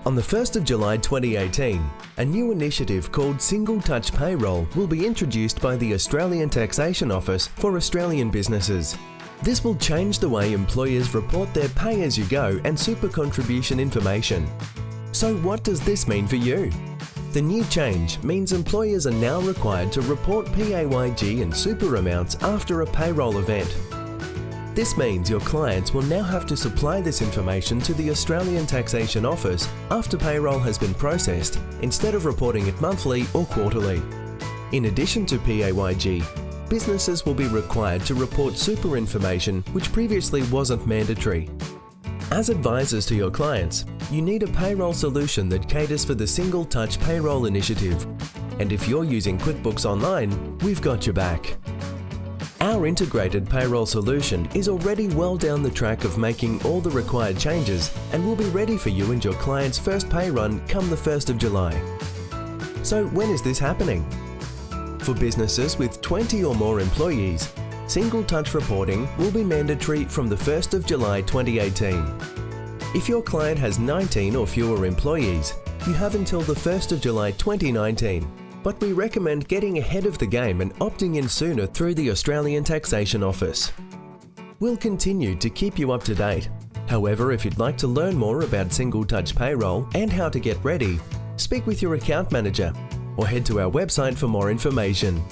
On the 1st of July 2018, a new initiative called Single Touch Payroll will be introduced by the Australian Taxation Office for Australian businesses. This will change the way employers report their pay-as-you-go and super contribution information. So what does this mean for you? The new change means employers are now required to report PAYG and super amounts after a payroll event. This means your clients will now have to supply this information to the Australian Taxation Office after payroll has been processed, instead of reporting it monthly or quarterly. In addition to PAYG, businesses will be required to report super information which previously wasn't mandatory. As advisors to your clients, you need a payroll solution that caters for the Single Touch Payroll initiative. And if you're using QuickBooks Online, we've got your back. Our integrated payroll solution is already well down the track of making all the required changes and will be ready for you and your client's first pay run come the 1st of July. So when is this happening? For businesses with 20 or more employees, Single Touch reporting will be mandatory from the 1st of July 2018. If your client has 19 or fewer employees, you have until the 1st of July 2019. But we recommend getting ahead of the game and opting in sooner through the Australian Taxation Office. We'll continue to keep you up to date. However, if you'd like to learn more about Single Touch Payroll and how to get ready, speak with your account manager or head to our website for more information.